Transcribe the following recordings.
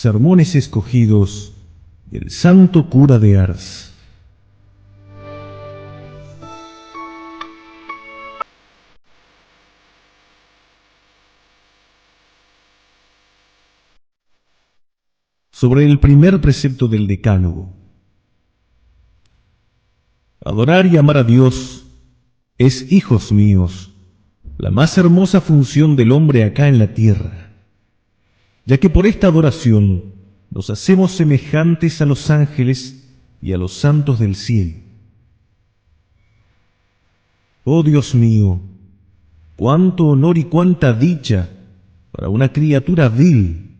Sermones escogidos del Santo Cura de Ars. Sobre el primer precepto del Decálogo. Adorar y amar a Dios es, hijos míos, la más hermosa función del hombre acá en la tierra, ya que por esta adoración nos hacemos semejantes a los ángeles y a los santos del cielo. Oh Dios mío, cuánto honor y cuánta dicha para una criatura vil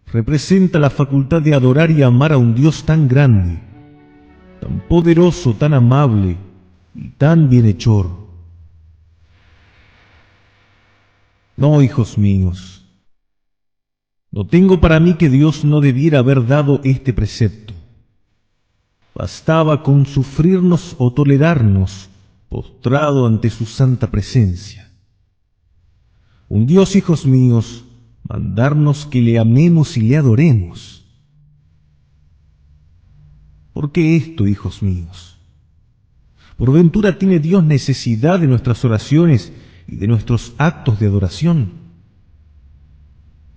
representa la facultad de adorar y amar a un Dios tan grande, tan poderoso, tan amable y tan bienhechor. No, hijos míos, no tengo para mí que Dios no debiera haber dado este precepto. Bastaba con sufrirnos o tolerarnos postrado ante su santa presencia. Un Dios, hijos míos, mandarnos que le amemos y le adoremos. ¿Por qué esto, hijos míos? ¿Por ventura tiene Dios necesidad de nuestras oraciones y de nuestros actos de adoración?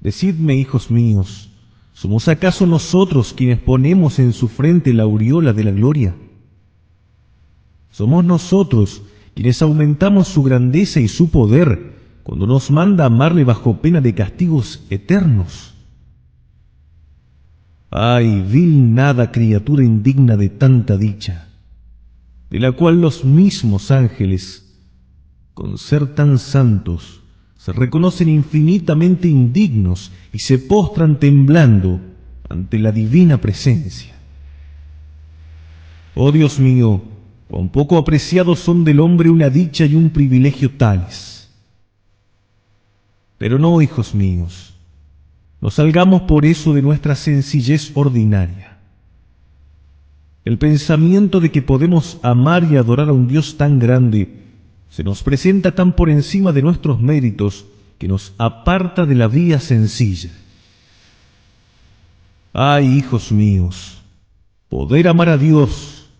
Decidme, hijos míos, ¿somos acaso nosotros quienes ponemos en su frente la aureola de la gloria? ¿Somos nosotros quienes aumentamos su grandeza y su poder cuando nos manda amarle bajo pena de castigos eternos? ¡Ay, vil nada criatura indigna de tanta dicha, de la cual los mismos ángeles, con ser tan santos, se reconocen infinitamente indignos y se postran temblando ante la divina presencia! Oh Dios mío, cuán poco apreciados son del hombre una dicha y un privilegio tales. Pero no, hijos míos, no salgamos por eso de nuestra sencillez ordinaria. El pensamiento de que podemos amar y adorar a un Dios tan grande se nos presenta tan por encima de nuestros méritos que nos aparta de la vía sencilla. ¡Ay, hijos míos! Poder amar a Dios,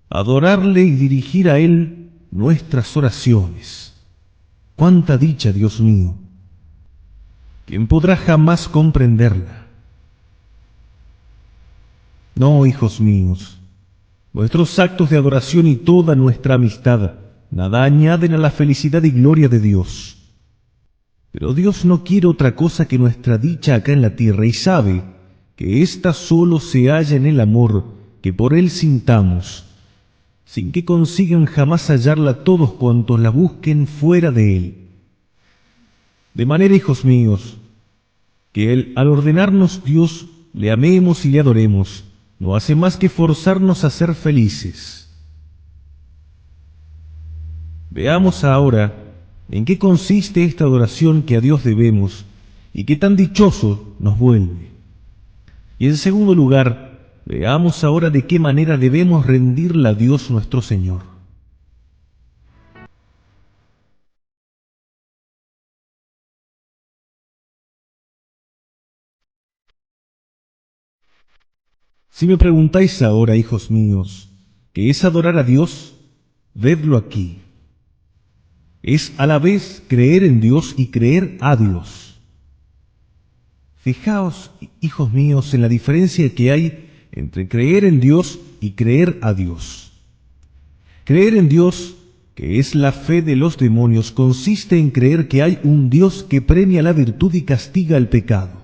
adorarle y dirigir a Él nuestras oraciones. ¡Cuánta dicha, Dios mío! ¿Quién podrá jamás comprenderla? No, hijos míos, nuestros actos de adoración y toda nuestra amistad nada añaden a la felicidad y gloria de Dios. Pero Dios no quiere otra cosa que nuestra dicha acá en la tierra y sabe que ésta solo se halla en el amor que por Él sintamos, sin que consigan jamás hallarla todos cuantos la busquen fuera de Él. De manera, hijos míos, que Él, al ordenarnos Dios, le amemos y le adoremos, no hace más que forzarnos a ser felices. Veamos ahora en qué consiste esta adoración que a Dios debemos y qué tan dichoso nos vuelve. Y en segundo lugar, veamos ahora de qué manera debemos rendirla a Dios nuestro Señor. Si me preguntáis ahora, hijos míos, ¿qué es adorar a Dios? Vedlo aquí. Es a la vez creer en Dios y creer a Dios. Fijaos, hijos míos, en la diferencia que hay entre creer en Dios y creer a Dios. Creer en Dios, que es la fe de los demonios, consiste en creer que hay un Dios que premia la virtud y castiga el pecado.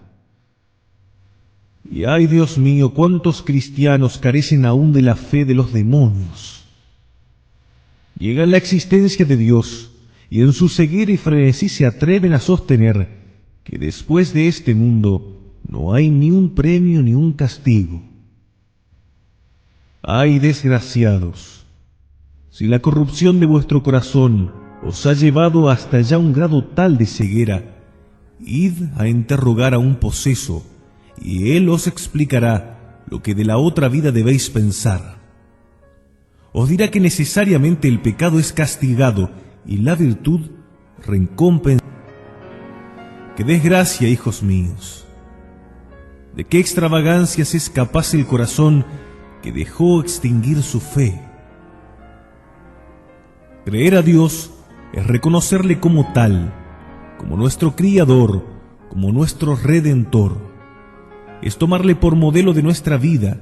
Y ay, Dios mío, cuántos cristianos carecen aún de la fe de los demonios. Llegan la existencia de Dios y en su ceguera y frenesí se atreven a sostener que después de este mundo no hay ni un premio ni un castigo. ¡Ay, desgraciados! Si la corrupción de vuestro corazón os ha llevado hasta ya un grado tal de ceguera, id a interrogar a un poseso, y él os explicará lo que de la otra vida debéis pensar. Os dirá que necesariamente el pecado es castigado y la virtud recompensada. ¡Qué desgracia, hijos míos! ¿De qué extravagancias es capaz el corazón que dejó extinguir su fe? Creer a Dios es reconocerle como tal, como nuestro Criador, como nuestro Redentor. Es tomarle por modelo de nuestra vida,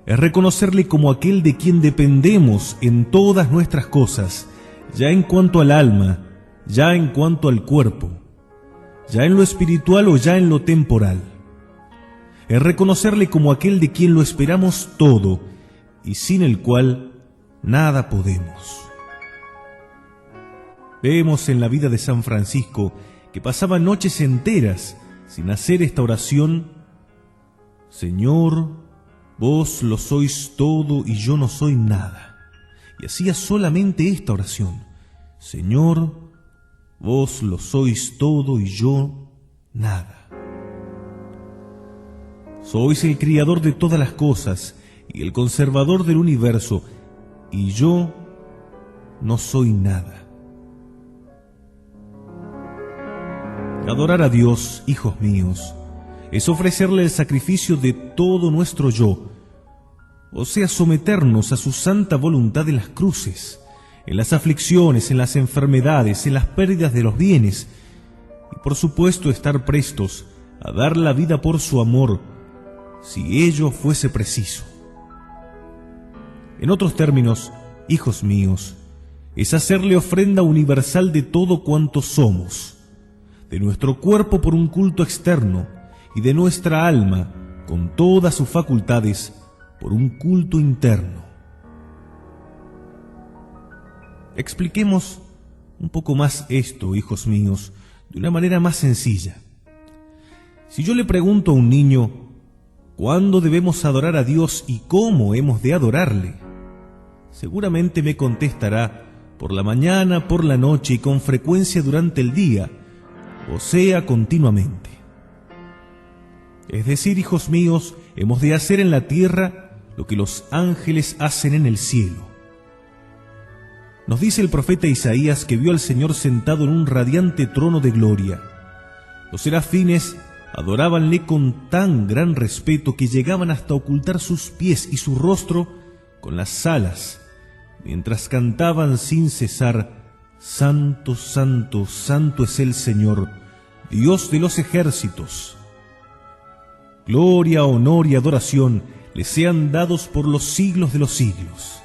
es reconocerle como aquel de quien dependemos en todas nuestras cosas, ya en cuanto al alma, ya en cuanto al cuerpo, ya en lo espiritual o ya en lo temporal. Es reconocerle como aquel de quien lo esperamos todo y sin el cual nada podemos. Vemos en la vida de San Francisco que pasaba noches enteras sin hacer esta oración: Señor, vos lo sois todo y yo no soy nada. Y hacía solamente esta oración: Señor, vos lo sois todo y yo nada. Sois el Criador de todas las cosas y el conservador del universo, y yo no soy nada. Adorar a Dios, hijos míos, es ofrecerle el sacrificio de todo nuestro yo, o sea, someternos a su santa voluntad en las cruces, en las aflicciones, en las enfermedades, en las pérdidas de los bienes, y por supuesto estar prestos a dar la vida por su amor, si ello fuese preciso. En otros términos, hijos míos, es hacerle ofrenda universal de todo cuanto somos, de nuestro cuerpo por un culto externo y de nuestra alma, con todas sus facultades, por un culto interno. Expliquemos un poco más esto, hijos míos, de una manera más sencilla. Si yo le pregunto a un niño, ¿cuándo debemos adorar a Dios y cómo hemos de adorarle?, seguramente me contestará: por la mañana, por la noche y con frecuencia durante el día, o sea, continuamente. Es decir, hijos míos, hemos de hacer en la tierra lo que los ángeles hacen en el cielo. Nos dice el profeta Isaías que vio al Señor sentado en un radiante trono de gloria. Los serafines adorábanle con tan gran respeto que llegaban hasta ocultar sus pies y su rostro con las alas, mientras cantaban sin cesar: Santo, santo, santo es el Señor, Dios de los ejércitos. Gloria, honor y adoración le sean dados por los siglos de los siglos.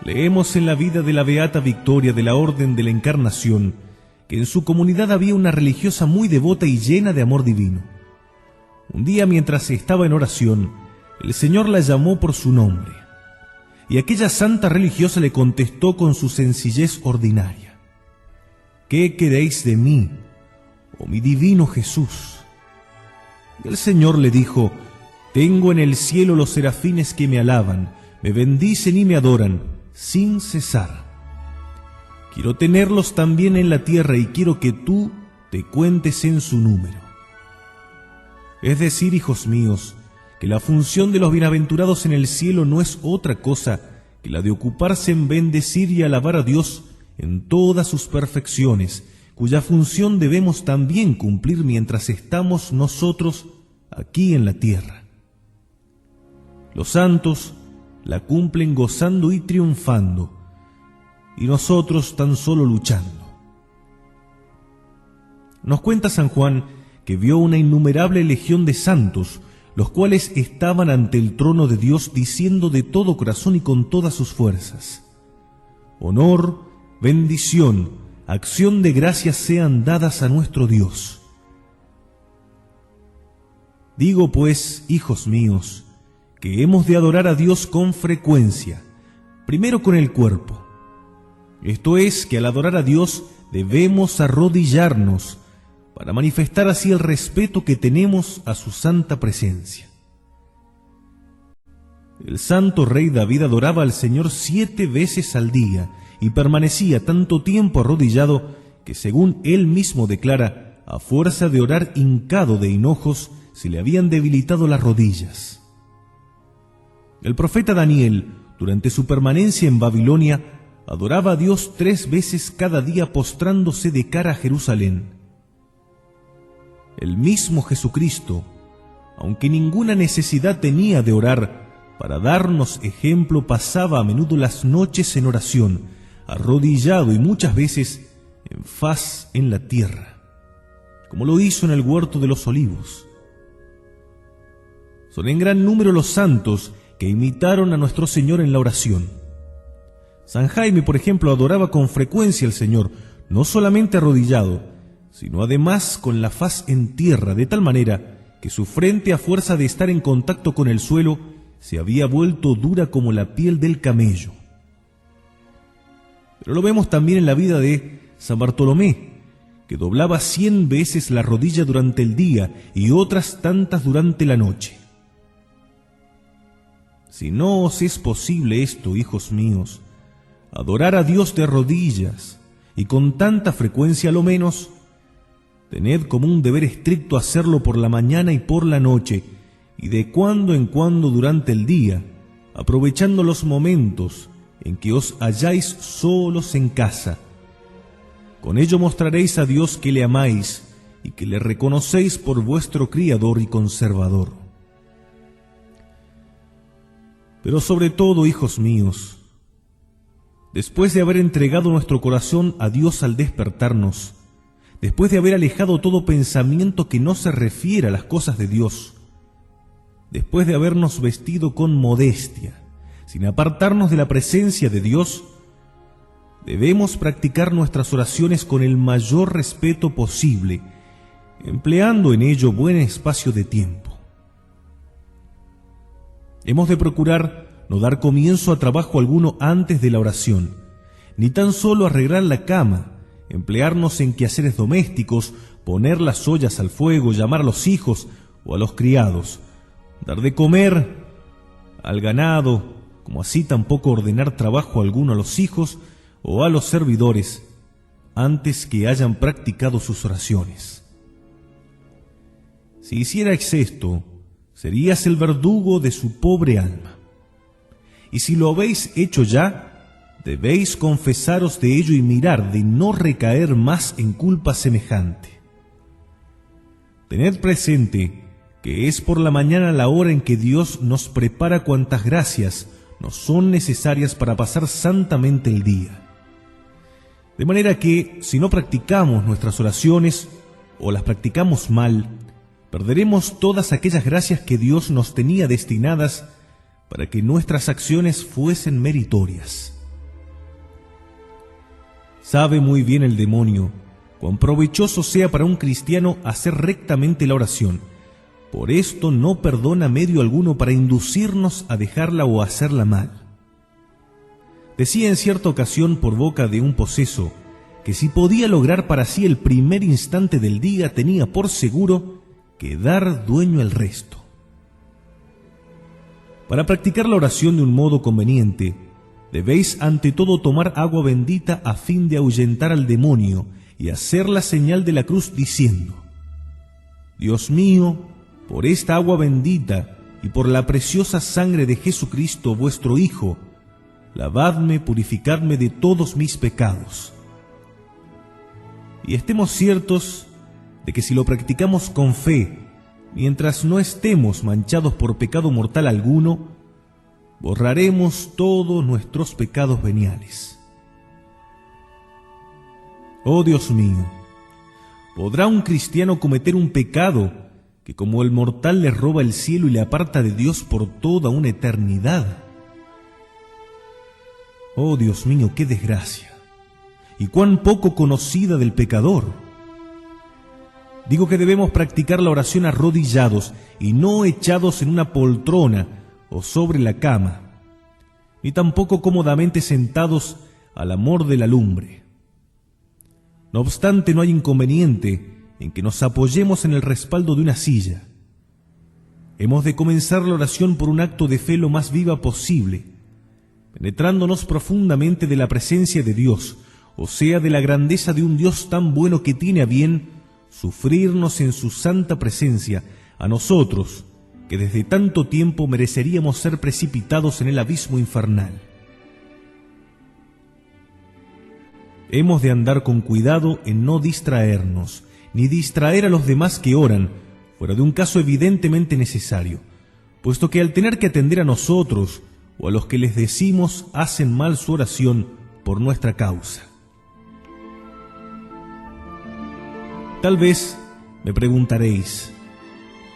Leemos en la vida de la Beata Victoria de la Orden de la Encarnación que en su comunidad había una religiosa muy devota y llena de amor divino. Un día, mientras estaba en oración, el Señor la llamó por su nombre, y aquella santa religiosa le contestó con su sencillez ordinaria: ¿qué queréis de mí, oh mi divino Jesús? Y el Señor le dijo: tengo en el cielo los serafines que me alaban, me bendicen y me adoran sin cesar. Quiero tenerlos también en la tierra y quiero que tú te cuentes en su número. Es decir, hijos míos, que la función de los bienaventurados en el cielo no es otra cosa que la de ocuparse en bendecir y alabar a Dios en todas sus perfecciones, cuya función debemos también cumplir mientras estamos nosotros aquí en la tierra. Los santos la cumplen gozando y triunfando, y nosotros tan solo luchando. Nos cuenta San Juan que vio una innumerable legión de santos, los cuales estaban ante el trono de Dios diciendo de todo corazón y con todas sus fuerzas: honor, bendición, acción de gracias sean dadas a nuestro Dios. Digo pues, hijos míos, que hemos de adorar a Dios con frecuencia, primero con el cuerpo. Esto es, que al adorar a Dios debemos arrodillarnos para manifestar así el respeto que tenemos a su santa presencia. El santo rey David adoraba al Señor 7 veces al día y permanecía tanto tiempo arrodillado que, según él mismo declara, a fuerza de orar hincado de hinojos, se le habían debilitado las rodillas. El profeta Daniel, durante su permanencia en Babilonia, adoraba a Dios 3 veces cada día postrándose de cara a Jerusalén. el mismo Jesucristo, aunque ninguna necesidad tenía de orar para darnos ejemplo, pasaba a menudo las noches en oración, arrodillado y muchas veces en faz en la tierra, como lo hizo en el huerto de los olivos. Son en gran número los santos que imitaron a nuestro Señor en la oración. San Jaime, por ejemplo, adoraba con frecuencia al Señor, no solamente arrodillado, sino además con la faz en tierra, de tal manera que su frente, a fuerza de estar en contacto con el suelo, se había vuelto dura como la piel del camello. Pero lo vemos también en la vida de San Bartolomé, que doblaba 100 veces la rodilla durante el día y otras tantas durante la noche. Si no os es posible esto, hijos míos, adorar a Dios de rodillas y con tanta frecuencia, a lo menos, tened como un deber estricto hacerlo por la mañana y por la noche, y de cuando en cuando durante el día, aprovechando los momentos en que os halláis solos en casa. Con ello mostraréis a Dios que le amáis y que le reconocéis por vuestro Criador y Conservador. Pero sobre todo, hijos míos, después de haber entregado nuestro corazón a Dios al despertarnos, después de haber alejado todo pensamiento que no se refiere a las cosas de Dios, después de habernos vestido con modestia, sin apartarnos de la presencia de Dios, debemos practicar nuestras oraciones con el mayor respeto posible, empleando en ello buen espacio de tiempo. Hemos de procurar no dar comienzo a trabajo alguno antes de la oración, ni tan solo arreglar la cama, emplearnos en quehaceres domésticos, poner las ollas al fuego, llamar a los hijos o a los criados, dar de comer al ganado, como así tampoco ordenar trabajo alguno a los hijos o a los servidores antes que hayan practicado sus oraciones. Si hicierais esto, serías el verdugo de su pobre alma. Y si lo habéis hecho ya, debéis confesaros de ello y mirar de no recaer más en culpa semejante. Tened presente que es por la mañana la hora en que Dios nos prepara cuantas gracias nos son necesarias para pasar santamente el día. De manera que, si no practicamos nuestras oraciones o las practicamos mal, perderemos todas aquellas gracias que Dios nos tenía destinadas para que nuestras acciones fuesen meritorias. Sabe muy bien el demonio cuán provechoso sea para un cristiano hacer rectamente la oración. Por esto no perdona medio alguno para inducirnos a dejarla o a hacerla mal. Decía en cierta ocasión por boca de un poseso que si podía lograr para sí el primer instante del día, tenía por seguro quedar dueño el resto. Para practicar la oración de un modo conveniente, debéis ante todo tomar agua bendita a fin de ahuyentar al demonio y hacer la señal de la cruz diciendo: Dios mío, por esta agua bendita y por la preciosa sangre de Jesucristo vuestro Hijo, lavadme, purificadme de todos mis pecados. Y estemos ciertos de que si lo practicamos con fe, mientras no estemos manchados por pecado mortal alguno, borraremos todos nuestros pecados veniales. Oh Dios mío, ¿podrá un cristiano cometer un pecado que como el mortal le roba el cielo y le aparta de Dios por toda una eternidad? Oh Dios mío, qué desgracia, y cuán poco conocida del pecador. Digo que debemos practicar la oración arrodillados y no echados en una poltrona o sobre la cama, ni tampoco cómodamente sentados al amor de la lumbre. No obstante, no hay inconveniente en que nos apoyemos en el respaldo de una silla. Hemos de comenzar la oración por un acto de fe lo más viva posible, penetrándonos profundamente de la presencia de Dios, o sea, de la grandeza de un Dios tan bueno que tiene a bien sufrirnos en su santa presencia, a nosotros, que desde tanto tiempo mereceríamos ser precipitados en el abismo infernal. Hemos de andar con cuidado en no distraernos, ni distraer a los demás que oran, fuera de un caso evidentemente necesario, puesto que al tener que atender a nosotros o a los que les decimos hacen mal su oración por nuestra causa. Tal vez me preguntaréis,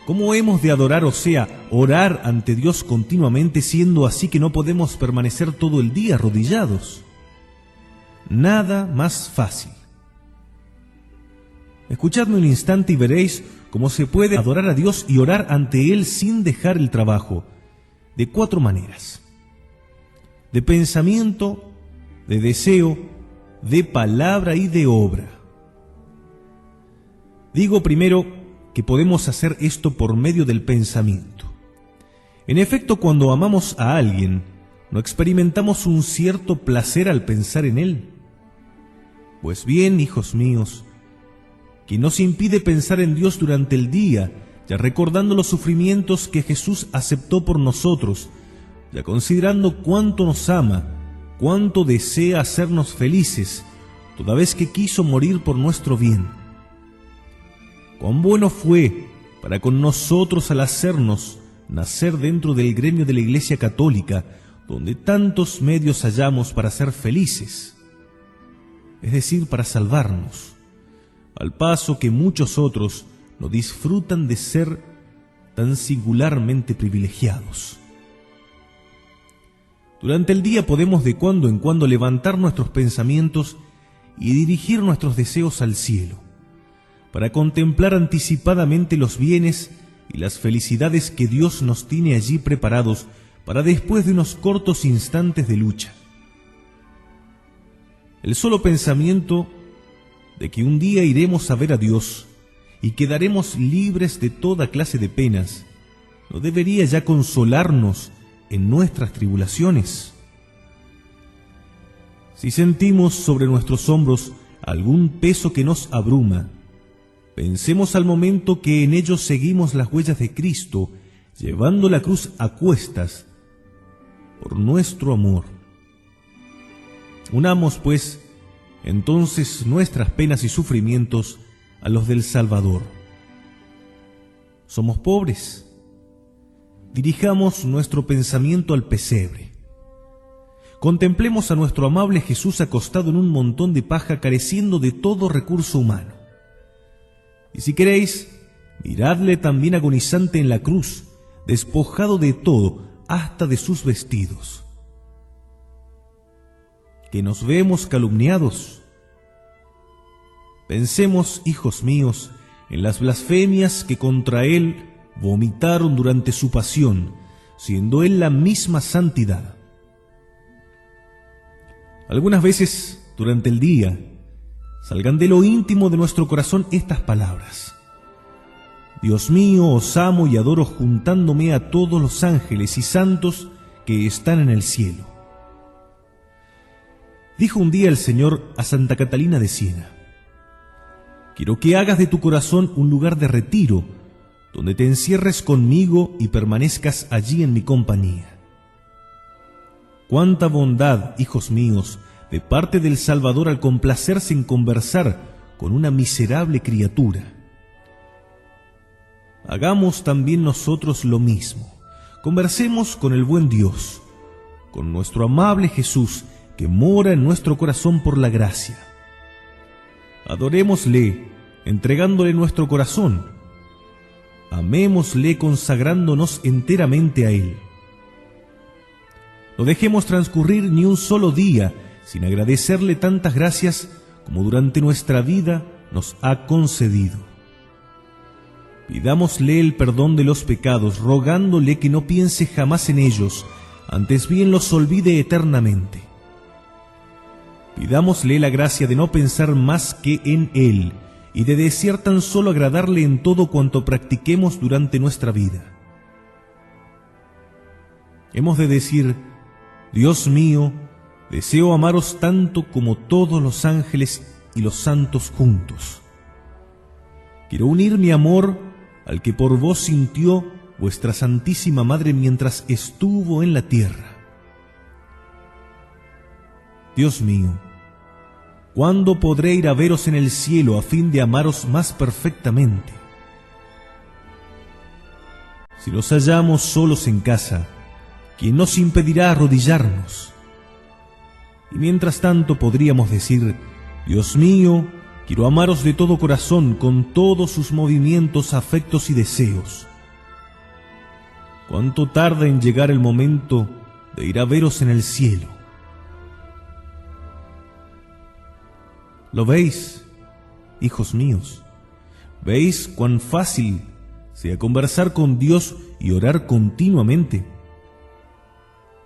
¿cómo hemos de adorar, o sea, orar ante Dios continuamente, siendo así que no podemos permanecer todo el día arrodillados? Nada más fácil. Escuchadme un instante y veréis cómo se puede adorar a Dios y orar ante Él sin dejar el trabajo, de 4 maneras: de pensamiento, de deseo, de palabra y de obra. Digo primero que podemos hacer esto por medio del pensamiento. En efecto, cuando amamos a alguien, ¿no experimentamos un cierto placer al pensar en él? Pues bien, hijos míos, ¿quién nos impide pensar en Dios durante el día, ya recordando los sufrimientos que Jesús aceptó por nosotros, ya considerando cuánto nos ama, cuánto desea hacernos felices, toda vez que quiso morir por nuestro bien? Cuán bueno fue para con nosotros al hacernos nacer dentro del gremio de la Iglesia Católica, donde tantos medios hallamos para ser felices, es decir, para salvarnos, al paso que muchos otros no disfrutan de ser tan singularmente privilegiados. Durante el día podemos de cuando en cuando levantar nuestros pensamientos y dirigir nuestros deseos al cielo, para contemplar anticipadamente los bienes y las felicidades que Dios nos tiene allí preparados para después de unos cortos instantes de lucha. El solo pensamiento de que un día iremos a ver a Dios y quedaremos libres de toda clase de penas, ¿no debería ya consolarnos en nuestras tribulaciones? Si sentimos sobre nuestros hombros algún peso que nos abruma, pensemos al momento que en ellos seguimos las huellas de Cristo, llevando la cruz a cuestas por nuestro amor. Unamos, pues, entonces nuestras penas y sufrimientos a los del Salvador. Somos pobres. Dirijamos nuestro pensamiento al pesebre. Contemplemos a nuestro amable Jesús acostado en un montón de paja, careciendo de todo recurso humano. Y si queréis, miradle también agonizante en la cruz, despojado de todo, hasta de sus vestidos. ¿Que nos vemos calumniados? Pensemos, hijos míos, en las blasfemias que contra él vomitaron durante su pasión, siendo él la misma santidad. Algunas veces, durante el día, salgan de lo íntimo de nuestro corazón estas palabras: Dios mío, os amo y adoro juntándome a todos los ángeles y santos que están en el cielo. Dijo un día el Señor a Santa Catalina de Siena: quiero que hagas de tu corazón un lugar de retiro, donde te encierres conmigo y permanezcas allí en mi compañía. Cuánta bondad, hijos míos, de parte del Salvador al complacerse en conversar con una miserable criatura. Hagamos también nosotros lo mismo. Conversemos con el buen Dios, con nuestro amable Jesús, que mora en nuestro corazón por la gracia. Adorémosle, entregándole nuestro corazón. Amémosle consagrándonos enteramente a Él. No dejemos transcurrir ni un solo día sin agradecerle tantas gracias como durante nuestra vida nos ha concedido. Pidámosle el perdón de los pecados, rogándole que no piense jamás en ellos, antes bien los olvide eternamente. Pidámosle la gracia de no pensar más que en Él y de desear tan solo agradarle en todo cuanto practiquemos durante nuestra vida. Hemos de decir: Dios mío, deseo amaros tanto como todos los ángeles y los santos juntos. Quiero unir mi amor al que por vos sintió vuestra Santísima Madre mientras estuvo en la tierra. Dios mío, ¿cuándo podré ir a veros en el cielo a fin de amaros más perfectamente? Si los hallamos solos en casa, ¿quién nos impedirá arrodillarnos? Y mientras tanto podríamos decir: Dios mío, quiero amaros de todo corazón, con todos sus movimientos, afectos y deseos. ¿Cuánto tarda en llegar el momento de ir a veros en el cielo? ¿Lo veis, hijos míos? ¿Veis cuán fácil sea conversar con Dios y orar continuamente?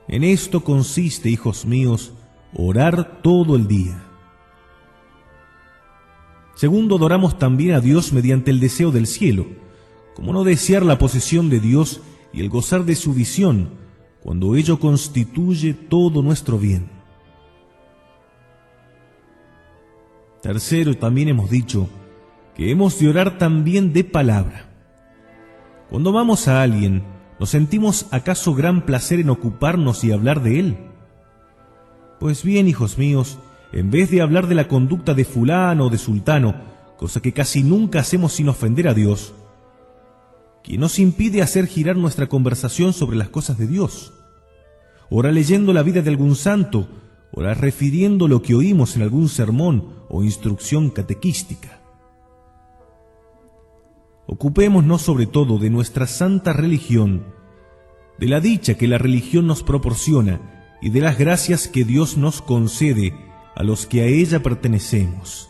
En esto consiste, hijos míos, orar todo el día. Segundo, adoramos también a Dios mediante el deseo del cielo. ¿Cómo no desear la posesión de Dios y el gozar de su visión, cuando ello constituye todo nuestro bien? Tercero, también hemos dicho que hemos de orar también de palabra. Cuando amamos a alguien, ¿nos sentimos acaso gran placer en ocuparnos y hablar de él? Pues bien, hijos míos, en vez de hablar de la conducta de fulano o de sultano, cosa que casi nunca hacemos sin ofender a Dios, ¿quién nos impide hacer girar nuestra conversación sobre las cosas de Dios? Ora leyendo la vida de algún santo, ora refiriendo lo que oímos en algún sermón o instrucción catequística. Ocupémonos sobre todo de nuestra santa religión, de la dicha que la religión nos proporciona y de las gracias que Dios nos concede a los que a ella pertenecemos.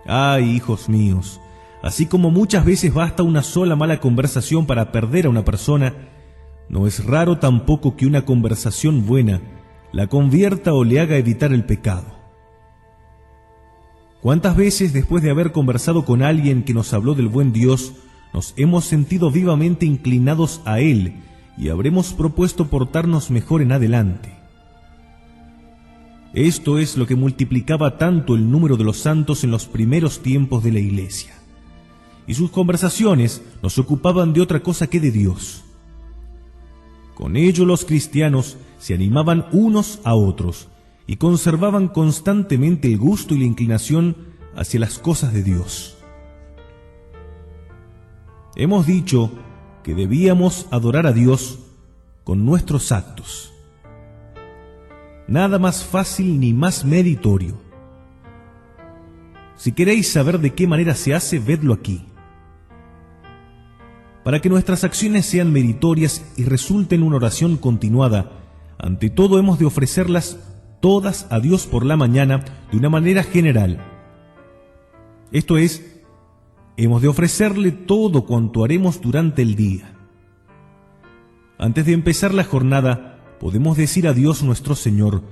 Ay, hijos míos, así como muchas veces basta una sola mala conversación para perder a una persona, no es raro tampoco que una conversación buena la convierta o le haga evitar el pecado. ¿Cuántas veces después de haber conversado con alguien que nos habló del buen Dios, nos hemos sentido vivamente inclinados a Él y habremos propuesto portarnos mejor en adelante? Esto es lo que multiplicaba tanto el número de los santos en los primeros tiempos de la Iglesia. Y sus conversaciones no se ocupaban de otra cosa que de Dios. Con ello los cristianos se animaban unos a otros y conservaban constantemente el gusto y la inclinación hacia las cosas de Dios. Hemos dicho que debíamos adorar a Dios con nuestros actos. Nada más fácil ni más meritorio. Si queréis saber de qué manera se hace, vedlo aquí. Para que nuestras acciones sean meritorias y resulten una oración continuada, ante todo hemos de ofrecerlas todas a Dios por la mañana de una manera general. Esto es, hemos de ofrecerle todo cuanto haremos durante el día. Antes de empezar la jornada, podemos decir a Dios nuestro Señor: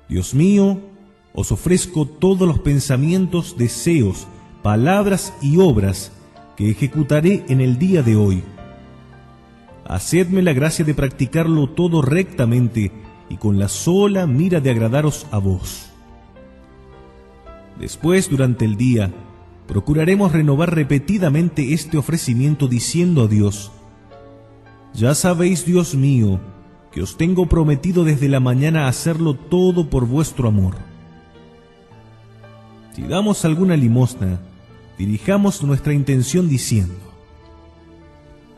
Dios mío, os ofrezco todos los pensamientos, deseos, palabras y obras que ejecutaré en el día de hoy. Hacedme la gracia de practicarlo todo rectamente y con la sola mira de agradaros a vos. Después, durante el día, procuraremos renovar repetidamente este ofrecimiento diciendo a Dios: ya sabéis, Dios mío, que os tengo prometido desde la mañana hacerlo todo por vuestro amor. Si damos alguna limosna, dirijamos nuestra intención diciendo: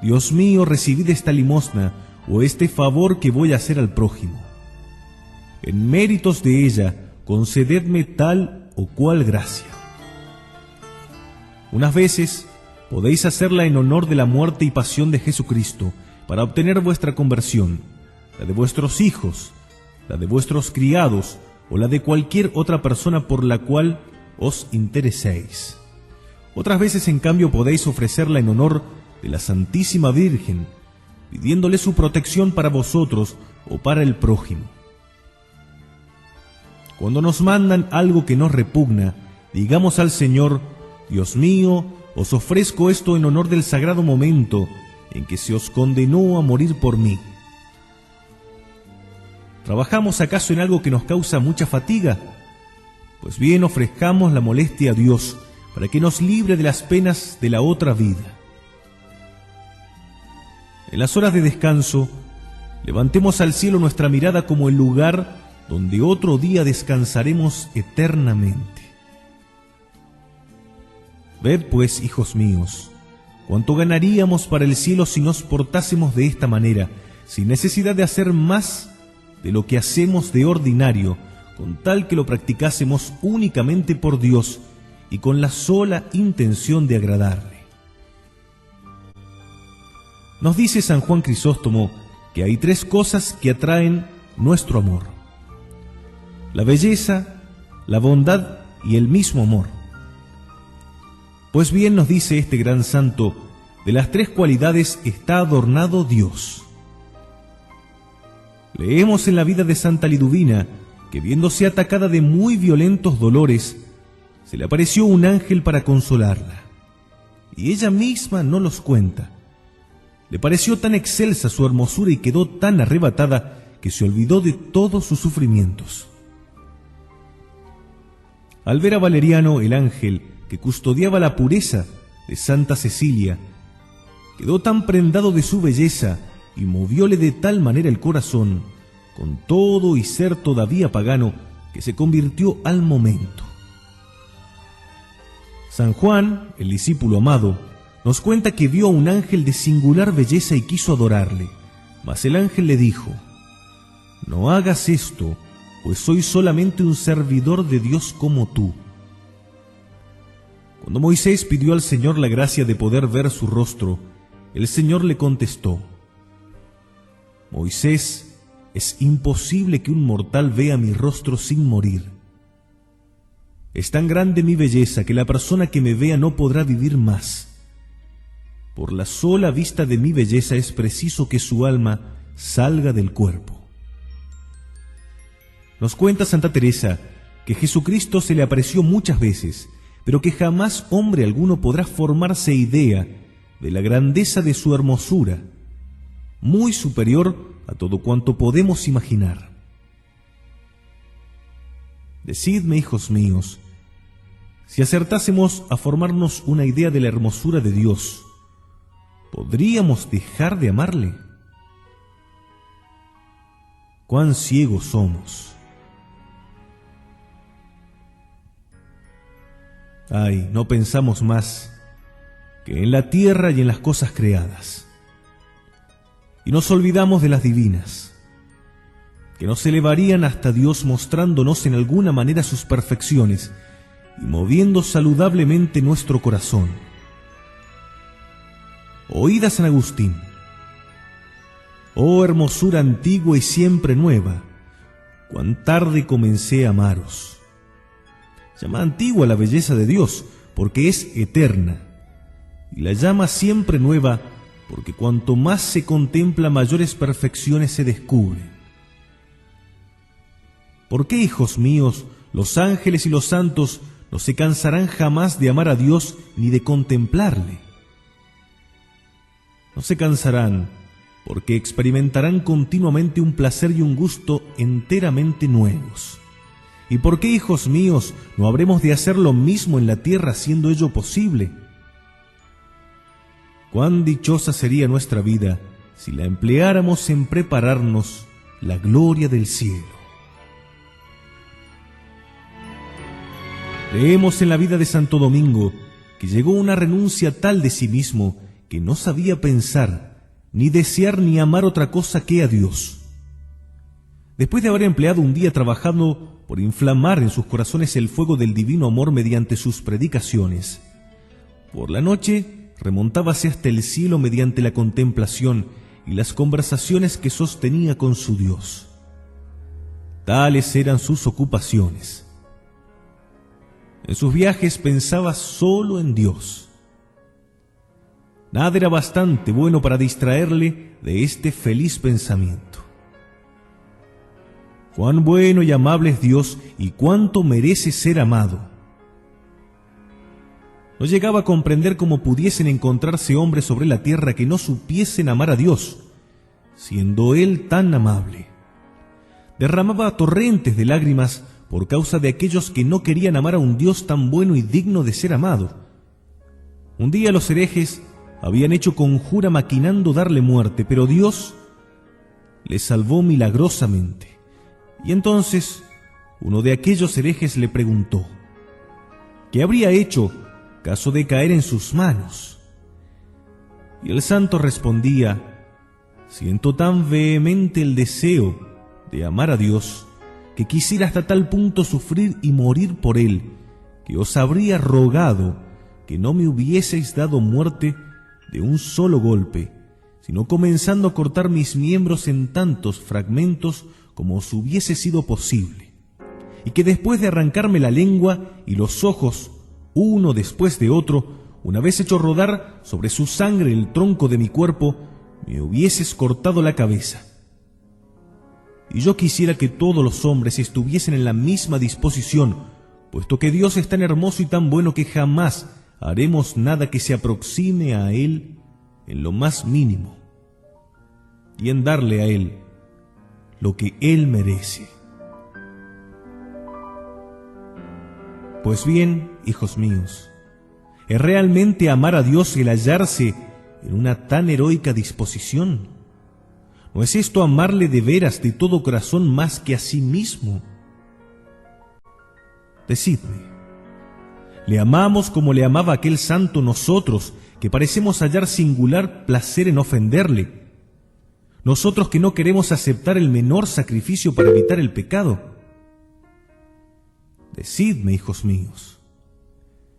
Dios mío, recibid esta limosna o este favor que voy a hacer al prójimo. En méritos de ella, concededme tal o cual gracia. Unas veces podéis hacerla en honor de la muerte y pasión de Jesucristo, para obtener vuestra conversión, la de vuestros hijos, la de vuestros criados o la de cualquier otra persona por la cual os intereséis. Otras veces, en cambio, podéis ofrecerla en honor de la Santísima Virgen, pidiéndole su protección para vosotros o para el prójimo. Cuando nos mandan algo que nos repugna, digamos al Señor: Dios mío, os ofrezco esto en honor del sagrado momento en que se os condenó a morir por mí. ¿Trabajamos acaso en algo que nos causa mucha fatiga? Pues bien, ofrezcamos la molestia a Dios para que nos libre de las penas de la otra vida. En las horas de descanso, levantemos al cielo nuestra mirada como el lugar donde otro día descansaremos eternamente. Ved pues, hijos míos, cuánto ganaríamos para el cielo si nos portásemos de esta manera, sin necesidad de hacer más de lo que hacemos de ordinario, con tal que lo practicásemos únicamente por Dios y con la sola intención de agradarle. Nos dice San Juan Crisóstomo que hay 3 cosas que atraen nuestro amor: la belleza, la bondad y el mismo amor. Pues bien, nos dice este gran santo, de las 3 cualidades está adornado Dios. Leemos en la vida de Santa Liduvina que, viéndose atacada de muy violentos dolores, se le apareció un ángel para consolarla, y ella misma no los cuenta. Le pareció tan excelsa su hermosura y quedó tan arrebatada que se olvidó de todos sus sufrimientos. Al ver a Valeriano, el ángel que custodiaba la pureza de Santa Cecilia, quedó tan prendado de su belleza y movióle de tal manera el corazón, con todo y ser todavía pagano, que se convirtió al momento. San Juan, el discípulo amado, nos cuenta que vio a un ángel de singular belleza y quiso adorarle, mas el ángel le dijo: «No hagas esto, pues soy solamente un servidor de Dios como tú». Cuando Moisés pidió al Señor la gracia de poder ver su rostro, el Señor le contestó: «Moisés, es imposible que un mortal vea mi rostro sin morir. Es tan grande mi belleza que la persona que me vea no podrá vivir más. Por la sola vista de mi belleza es preciso que su alma salga del cuerpo». Nos cuenta Santa Teresa que Jesucristo se le apareció muchas veces, pero que jamás hombre alguno podrá formarse idea de la grandeza de su hermosura, muy superior a todo cuanto podemos imaginar. Decidme, hijos míos, si acertásemos a formarnos una idea de la hermosura de Dios, ¿podríamos dejar de amarle? ¡Cuán ciegos somos! Ay, no pensamos más que en la tierra y en las cosas creadas, y nos olvidamos de las divinas, que nos elevarían hasta Dios mostrándonos en alguna manera sus perfecciones y moviendo saludablemente nuestro corazón. Oíd a San Agustín: «Oh hermosura antigua y siempre nueva, cuán tarde comencé a amaros». Llama antigua la belleza de Dios, porque es eterna, y la llama siempre nueva, porque cuanto más se contempla, mayores perfecciones se descubren. ¿Por qué, hijos míos, los ángeles y los santos no se cansarán jamás de amar a Dios ni de contemplarle? No se cansarán, porque experimentarán continuamente un placer y un gusto enteramente nuevos. ¿Y por qué, hijos míos, no habremos de hacer lo mismo en la tierra, siendo ello posible? Cuán dichosa sería nuestra vida si la empleáramos en prepararnos la gloria del cielo. Leemos en la vida de Santo Domingo que llegó a una renuncia tal de sí mismo que no sabía pensar, ni desear, ni amar otra cosa que a Dios. Después de haber empleado un día trabajando por inflamar en sus corazones el fuego del divino amor mediante sus predicaciones, por la noche remontábase hasta el cielo mediante la contemplación y las conversaciones que sostenía con su Dios. Tales eran sus ocupaciones. En sus viajes pensaba solo en Dios. Nada era bastante bueno para distraerle de este feliz pensamiento. Cuán bueno y amable es Dios y cuánto merece ser amado. No llegaba a comprender cómo pudiesen encontrarse hombres sobre la tierra que no supiesen amar a Dios, siendo Él tan amable. Derramaba torrentes de lágrimas por causa de aquellos que no querían amar a un Dios tan bueno y digno de ser amado. Un día los herejes habían hecho conjura maquinando darle muerte, pero Dios le salvó milagrosamente, Y entonces uno de aquellos herejes le preguntó, ¿qué habría hecho caso de caer en sus manos? Y el santo respondía, siento tan vehemente el deseo de amar a Dios, que quisiera hasta tal punto sufrir y morir por Él, que os habría rogado que no me hubieseis dado muerte de un solo golpe, sino comenzando a cortar mis miembros en tantos fragmentos como os hubiese sido posible, y que después de arrancarme la lengua y los ojos, uno después de otro, una vez hecho rodar sobre su sangre el tronco de mi cuerpo, me hubieses cortado la cabeza. Y yo quisiera que todos los hombres estuviesen en la misma disposición, puesto que Dios es tan hermoso y tan bueno que jamás haremos nada que se aproxime a Él en lo más mínimo, y en darle a Él lo que Él merece. Pues bien, hijos míos, ¿es realmente amar a Dios el hallarse en una tan heroica disposición? ¿No es esto amarle de veras de todo corazón más que a sí mismo? Decidme, ¿le amamos como le amaba aquel santo nosotros, que parecemos hallar singular placer en ofenderle? Nosotros que no queremos aceptar el menor sacrificio para evitar el pecado. Decidme, hijos míos,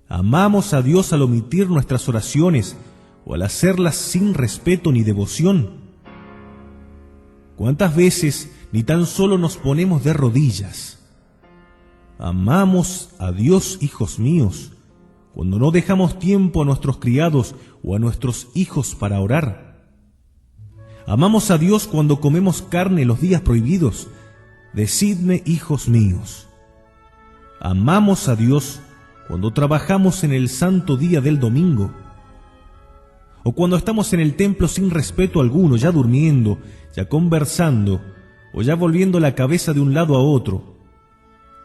¿amamos a Dios al omitir nuestras oraciones o al hacerlas sin respeto ni devoción? ¿Cuántas veces ni tan solo nos ponemos de rodillas? ¿Amamos a Dios, hijos míos, cuando no dejamos tiempo a nuestros criados o a nuestros hijos para orar? ¿Amamos a Dios cuando comemos carne los días prohibidos? Decidme, hijos míos. ¿Amamos a Dios cuando trabajamos en el santo día del domingo? ¿O cuando estamos en el templo sin respeto alguno, ya durmiendo, ya conversando, o ya volviendo la cabeza de un lado a otro?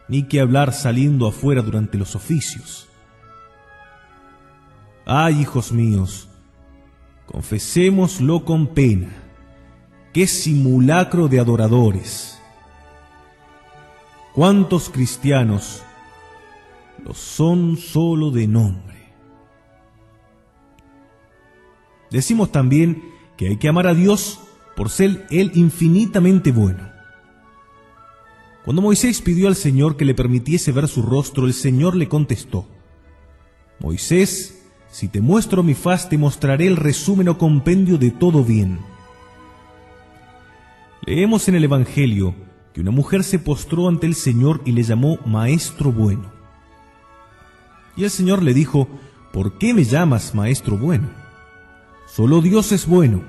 Ni que hablar saliendo afuera durante los oficios. ¡Ay, hijos míos! Confesémoslo con pena. ¡Qué simulacro de adoradores! ¿Cuántos cristianos lo son solo de nombre? Decimos también que hay que amar a Dios por ser Él infinitamente bueno. Cuando Moisés pidió al Señor que le permitiese ver su rostro, el Señor le contestó: Moisés, si te muestro mi faz, te mostraré el resumen o compendio de todo bien. Leemos en el Evangelio que una mujer se postró ante el Señor y le llamó Maestro bueno. Y el Señor le dijo: ¿por qué me llamas Maestro bueno? Solo Dios es bueno,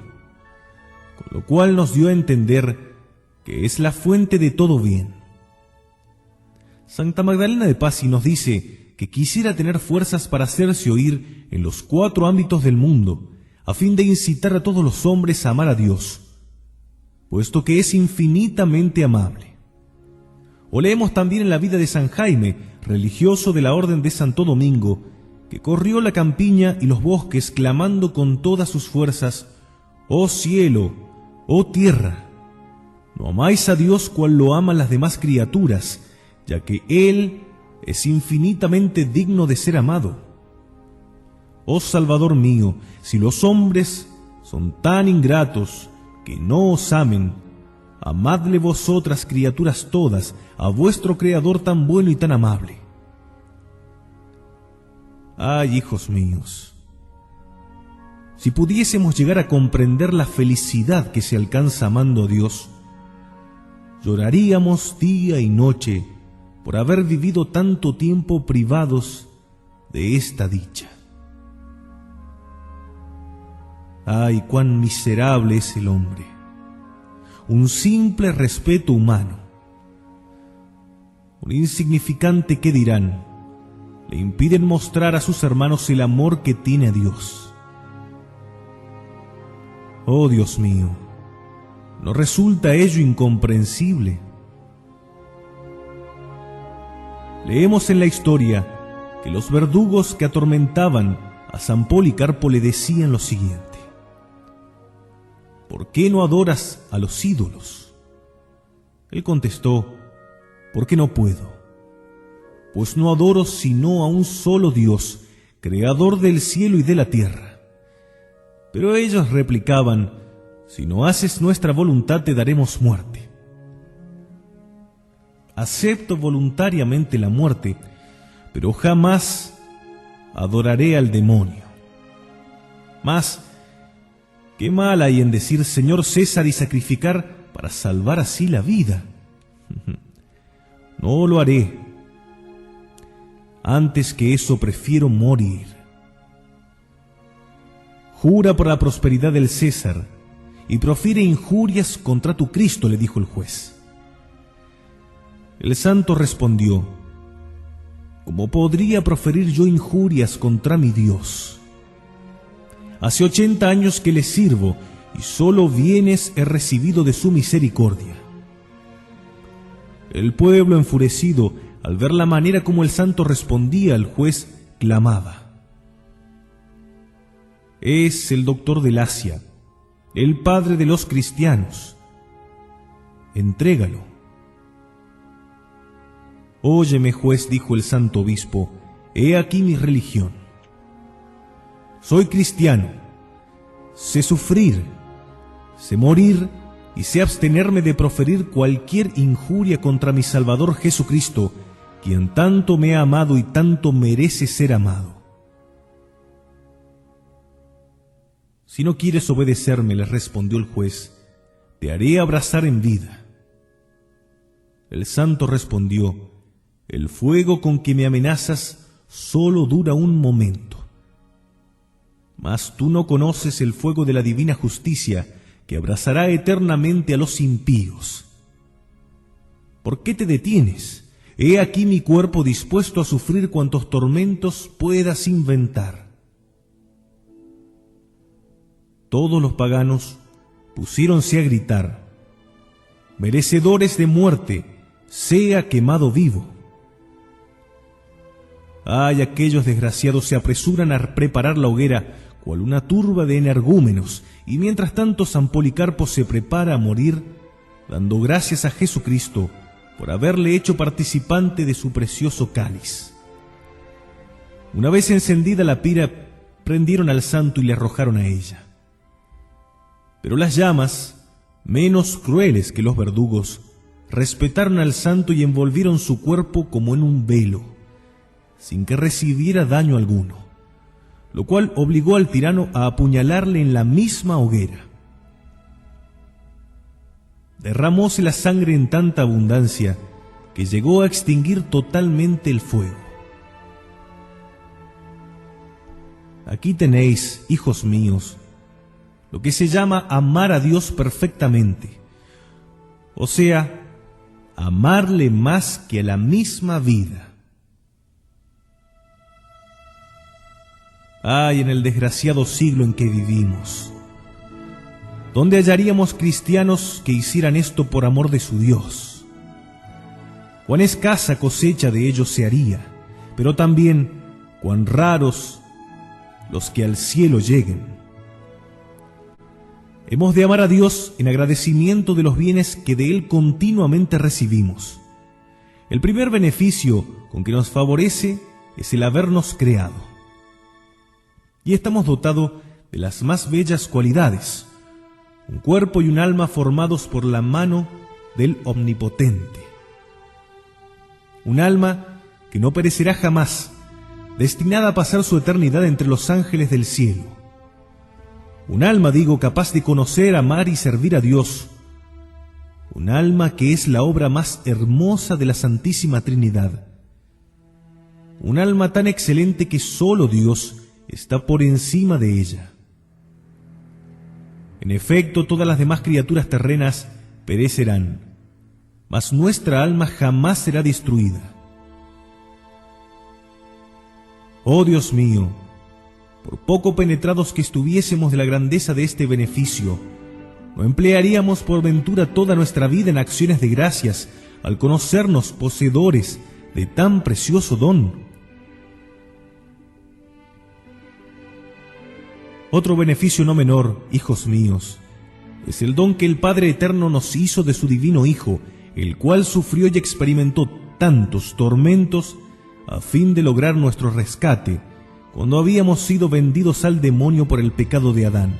con lo cual nos dio a entender que es la fuente de todo bien. Santa Magdalena de Pazzi nos dice que quisiera tener fuerzas para hacerse oír en los 4 ámbitos del mundo, a fin de incitar a todos los hombres a amar a Dios, puesto que es infinitamente amable. O leemos también en la vida de San Jaime, religioso de la Orden de Santo Domingo, que corrió la campiña y los bosques clamando con todas sus fuerzas: «Oh cielo, oh tierra, no amáis a Dios cual lo aman las demás criaturas, ya que Él es infinitamente digno de ser amado. Oh Salvador mío, si los hombres son tan ingratos que no os amen, amadle vosotras, criaturas todas, a vuestro Creador tan bueno y tan amable». Ay, hijos míos, si pudiésemos llegar a comprender la felicidad que se alcanza amando a Dios, lloraríamos día y noche por haber vivido tanto tiempo privados de esta dicha. Ay, cuán miserable es el hombre. Un simple respeto humano, un insignificante ¿qué dirán?, le impiden mostrar a sus hermanos el amor que tiene a Dios. Oh Dios mío, ¿no resulta ello incomprensible? Leemos en la historia que los verdugos que atormentaban a San Policarpo le decían lo siguiente: ¿por qué no adoras a los ídolos? Él contestó: ¿por qué no puedo? Pues no adoro sino a un solo Dios, creador del cielo y de la tierra. Pero ellos replicaban: si no haces nuestra voluntad te daremos muerte. Acepto voluntariamente la muerte, pero jamás adoraré al demonio. Mas, ¿qué mal hay en decir Señor César y sacrificar para salvar así la vida? No lo haré. Antes que eso prefiero morir. Jura por la prosperidad del César y profiere injurias contra tu Cristo, le dijo el juez. El santo respondió: ¿cómo podría proferir yo injurias contra mi Dios? Hace 80 años que le sirvo y solo bienes he recibido de su misericordia. El pueblo, enfurecido al ver la manera como el santo respondía al juez, clamaba: es el doctor del Asia, el padre de los cristianos. Entrégalo. Óyeme, juez, dijo el santo obispo, he aquí mi religión. Soy cristiano, sé sufrir, sé morir y sé abstenerme de proferir cualquier injuria contra mi Salvador Jesucristo, quien tanto me ha amado y tanto merece ser amado. Si no quieres obedecerme, le respondió el juez, te haré abrazar en vida. El santo respondió: el fuego con que me amenazas solo dura un momento. Mas tú no conoces el fuego de la divina justicia, que abrazará eternamente a los impíos. ¿Por qué te detienes? He aquí mi cuerpo dispuesto a sufrir cuantos tormentos puedas inventar. Todos los paganos pusiéronse a gritar: merecedores de muerte, sea quemado vivo. Ay, aquellos desgraciados se apresuran a preparar la hoguera cual una turba de energúmenos, y mientras tanto San Policarpo se prepara a morir, dando gracias a Jesucristo por haberle hecho participante de su precioso cáliz. Una vez encendida la pira, prendieron al santo y le arrojaron a ella. Pero las llamas, menos crueles que los verdugos, respetaron al santo y envolvieron su cuerpo como en un velo, sin que recibiera daño alguno, lo cual obligó al tirano a apuñalarle en la misma hoguera. Derramóse la sangre en tanta abundancia que llegó a extinguir totalmente el fuego. Aquí tenéis, hijos míos, lo que se llama amar a Dios perfectamente, o sea, amarle más que a la misma vida. Ay, en el desgraciado siglo en que vivimos, ¿dónde hallaríamos cristianos que hicieran esto por amor de su Dios? Cuán escasa cosecha de ellos se haría, pero también cuán raros los que al cielo lleguen. Hemos de amar a Dios en agradecimiento de los bienes que de Él continuamente recibimos. El primer beneficio con que nos favorece es el habernos creado. Y estamos dotados de las más bellas cualidades, un cuerpo y un alma formados por la mano del Omnipotente. Un alma que no perecerá jamás, destinada a pasar su eternidad entre los ángeles del cielo. Un alma, digo, capaz de conocer, amar y servir a Dios. Un alma que es la obra más hermosa de la Santísima Trinidad. Un alma tan excelente que solo Dios está por encima de ella. En efecto, todas las demás criaturas terrenas perecerán, mas nuestra alma jamás será destruida. Oh Dios mío, por poco penetrados que estuviésemos de la grandeza de este beneficio, ¿no emplearíamos por ventura toda nuestra vida en acciones de gracias al conocernos poseedores de tan precioso don? Otro beneficio no menor, hijos míos, es el don que el Padre Eterno nos hizo de su divino Hijo, el cual sufrió y experimentó tantos tormentos a fin de lograr nuestro rescate, cuando habíamos sido vendidos al demonio por el pecado de Adán.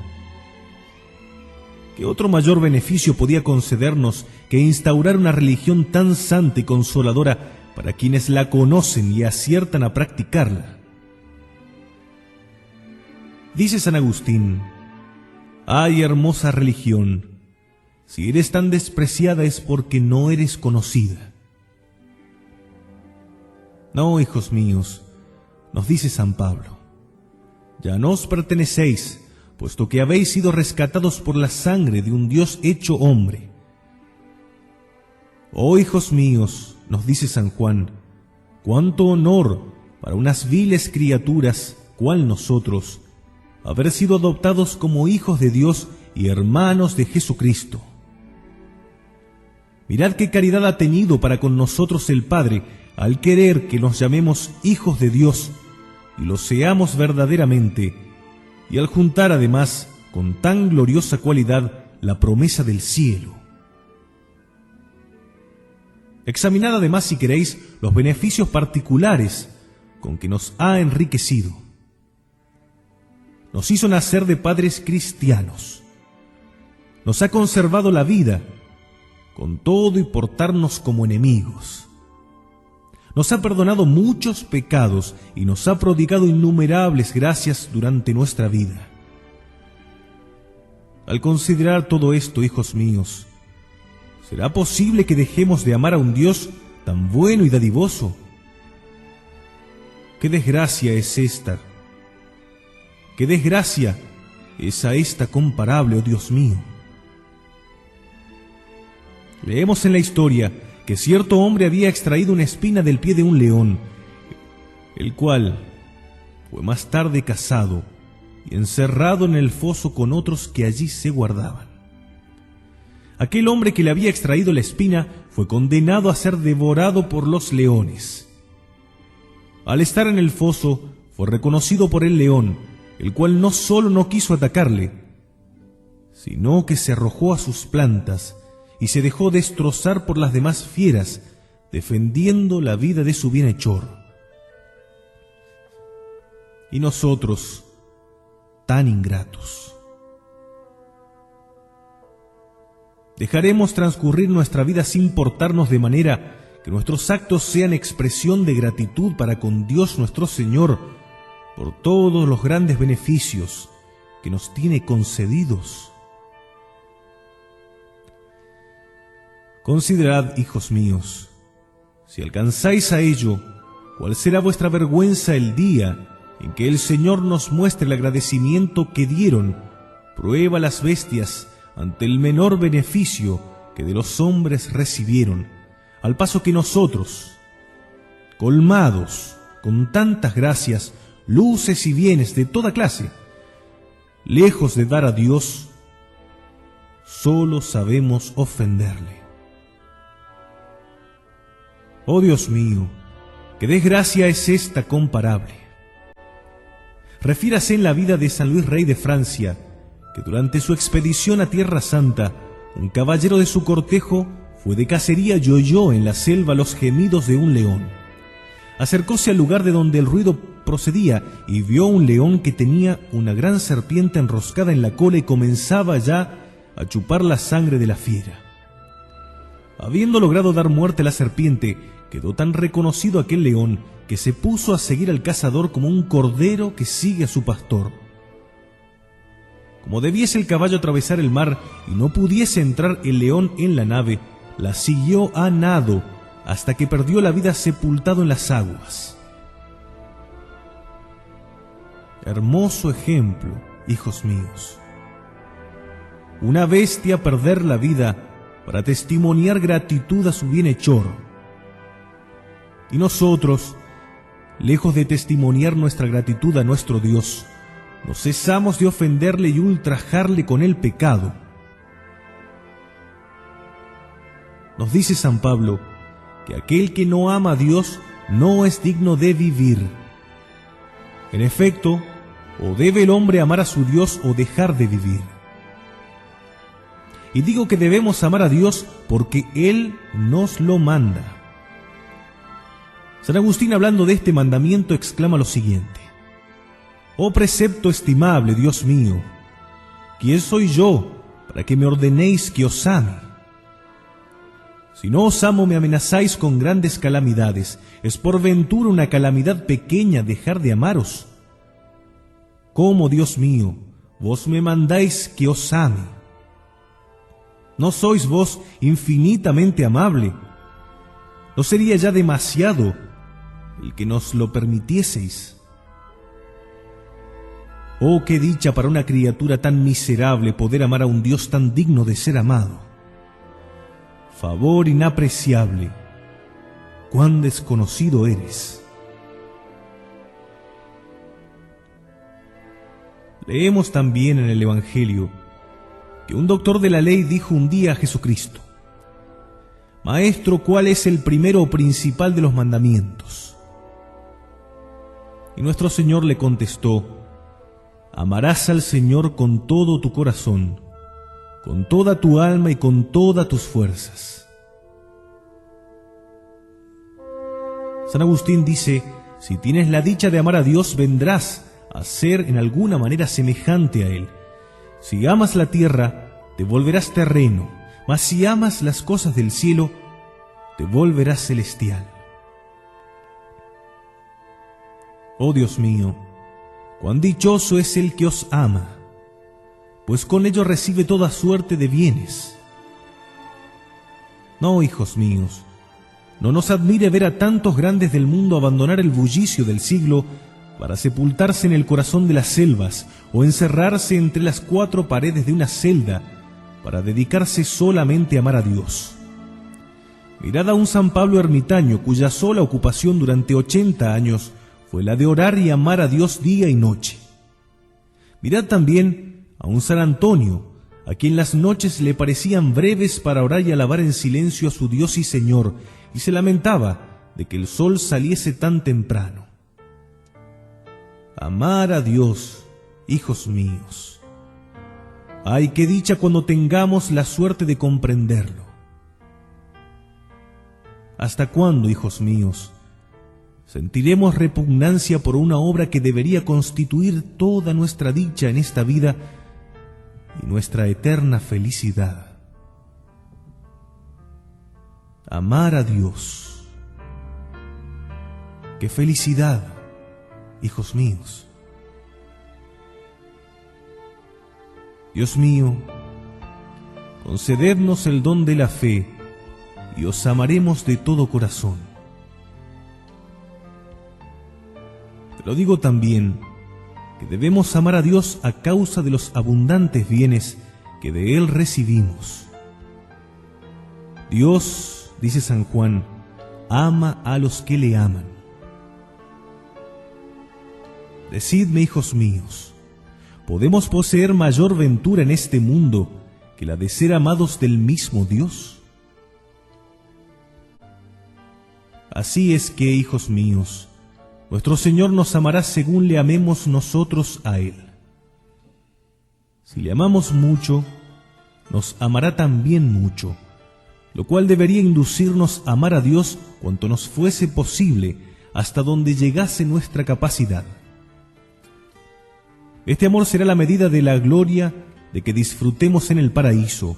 ¿Qué otro mayor beneficio podía concedernos que instaurar una religión tan santa y consoladora para quienes la conocen y aciertan a practicarla? Dice San Agustín: «Ay, hermosa religión, si eres tan despreciada es porque no eres conocida». No, hijos míos, nos dice San Pablo, ya no os pertenecéis, puesto que habéis sido rescatados por la sangre de un Dios hecho hombre. Oh, hijos míos, nos dice San Juan, cuánto honor para unas viles criaturas, cual nosotros, haber sido adoptados como hijos de Dios y hermanos de Jesucristo. Mirad qué caridad ha tenido para con nosotros el Padre al querer que nos llamemos hijos de Dios y lo seamos verdaderamente, y al juntar además con tan gloriosa cualidad la promesa del cielo. Examinad además, si queréis, los beneficios particulares con que nos ha enriquecido. Nos hizo nacer de padres cristianos, nos ha conservado la vida, con todo y portarnos como enemigos. Nos ha perdonado muchos pecados y nos ha prodigado innumerables gracias durante nuestra vida. Al considerar todo esto, hijos míos, ¿será posible que dejemos de amar a un Dios tan bueno y dadivoso? ¡Qué desgracia es esta! ¡Qué desgracia es a esta comparable, oh Dios mío! Leemos en la historia que cierto hombre había extraído una espina del pie de un león, el cual fue más tarde cazado y encerrado en el foso con otros que allí se guardaban. Aquel hombre que le había extraído la espina fue condenado a ser devorado por los leones. Al estar en el foso, fue reconocido por el león, el cual no solo no quiso atacarle, sino que se arrojó a sus plantas y se dejó destrozar por las demás fieras, defendiendo la vida de su bienhechor. Y nosotros, tan ingratos, ¿dejaremos transcurrir nuestra vida sin portarnos de manera que nuestros actos sean expresión de gratitud para con Dios nuestro Señor por todos los grandes beneficios que nos tiene concedidos? Considerad, hijos míos, si alcanzáis a ello, cuál será vuestra vergüenza el día en que el Señor nos muestre el agradecimiento que dieron prueba las bestias ante el menor beneficio que de los hombres recibieron, al paso que nosotros, colmados con tantas gracias, luces y bienes de toda clase, lejos de dar a Dios, solo sabemos ofenderle. Oh Dios mío, qué desgracia es esta comparable. Refiérase en la vida de San Luis Rey de Francia, que durante su expedición a Tierra Santa, un caballero de su cortejo fue de cacería y oyó en la selva los gemidos de un león. Acercóse al lugar de donde el ruido procedía y vio un león que tenía una gran serpiente enroscada en la cola y comenzaba ya a chupar la sangre de la fiera. Habiendo logrado dar muerte a la serpiente, quedó tan reconocido aquel león que se puso a seguir al cazador como un cordero que sigue a su pastor. Como debiese el caballo atravesar el mar y no pudiese entrar el león en la nave, la siguió a nado hasta que perdió la vida sepultado en las aguas. Hermoso ejemplo, hijos míos. Una bestia perder la vida para testimoniar gratitud a su bienhechor. Y nosotros, lejos de testimoniar nuestra gratitud a nuestro Dios, no cesamos de ofenderle y ultrajarle con el pecado. Nos dice San Pablo que aquel que no ama a Dios no es digno de vivir. En efecto, o debe el hombre amar a su Dios o dejar de vivir. y digo que debemos amar a Dios porque Él nos lo manda. San Agustín, hablando de este mandamiento, exclama lo siguiente: «Oh precepto estimable, Dios mío, ¿quién soy yo para que me ordenéis que os ame? Si no os amo, me amenazáis con grandes calamidades. ¿Es por ventura una calamidad pequeña dejar de amaros? ¿Cómo, Dios mío, vos me mandáis que os ame? ¿No sois vos infinitamente amable? ¿No sería ya demasiado el que nos lo permitieseis? Oh, qué dicha para una criatura tan miserable poder amar a un Dios tan digno de ser amado. Favor inapreciable, cuán desconocido eres». Leemos también en el Evangelio que un doctor de la ley dijo un día a Jesucristo: «Maestro, ¿cuál es el primero o principal de los mandamientos?». Y nuestro Señor le contestó: «Amarás al Señor con todo tu corazón, con toda tu alma y con todas tus fuerzas». San Agustín dice: «Si tienes la dicha de amar a Dios, vendrás a ser en alguna manera semejante a Él. Si amas la tierra, te volverás terreno, mas si amas las cosas del cielo, te volverás celestial». Oh Dios mío, cuán dichoso es el que os ama, pues con ello recibe toda suerte de bienes. No, hijos míos, no nos admire ver a tantos grandes del mundo abandonar el bullicio del siglo para sepultarse en el corazón de las selvas o encerrarse entre las cuatro paredes de una celda para dedicarse solamente a amar a Dios. Mirad a un San Pablo ermitaño cuya sola ocupación durante 80 años fue la de orar y amar a Dios día y noche. Mirad también a un San Antonio, a quien las noches le parecían breves para orar y alabar en silencio a su Dios y Señor, y se lamentaba de que el sol saliese tan temprano. Amar a Dios, hijos míos. ¡Ay, qué dicha cuando tengamos la suerte de comprenderlo! ¿Hasta cuándo, hijos míos, sentiremos repugnancia por una obra que debería constituir toda nuestra dicha en esta vida y nuestra eterna felicidad? Amar a Dios. ¡Qué felicidad, hijos míos! Dios mío, concedednos el don de la fe y os amaremos de todo corazón. Pero digo también que debemos amar a Dios a causa de los abundantes bienes que de Él recibimos. Dios, dice San Juan, ama a los que le aman. Decidme, hijos míos, ¿podemos poseer mayor ventura en este mundo que la de ser amados del mismo Dios? Así es que, hijos míos, nuestro Señor nos amará según le amemos nosotros a Él. Si le amamos mucho, nos amará también mucho, lo cual debería inducirnos a amar a Dios cuanto nos fuese posible, hasta donde llegase nuestra capacidad. Este amor será la medida de la gloria de que disfrutemos en el paraíso,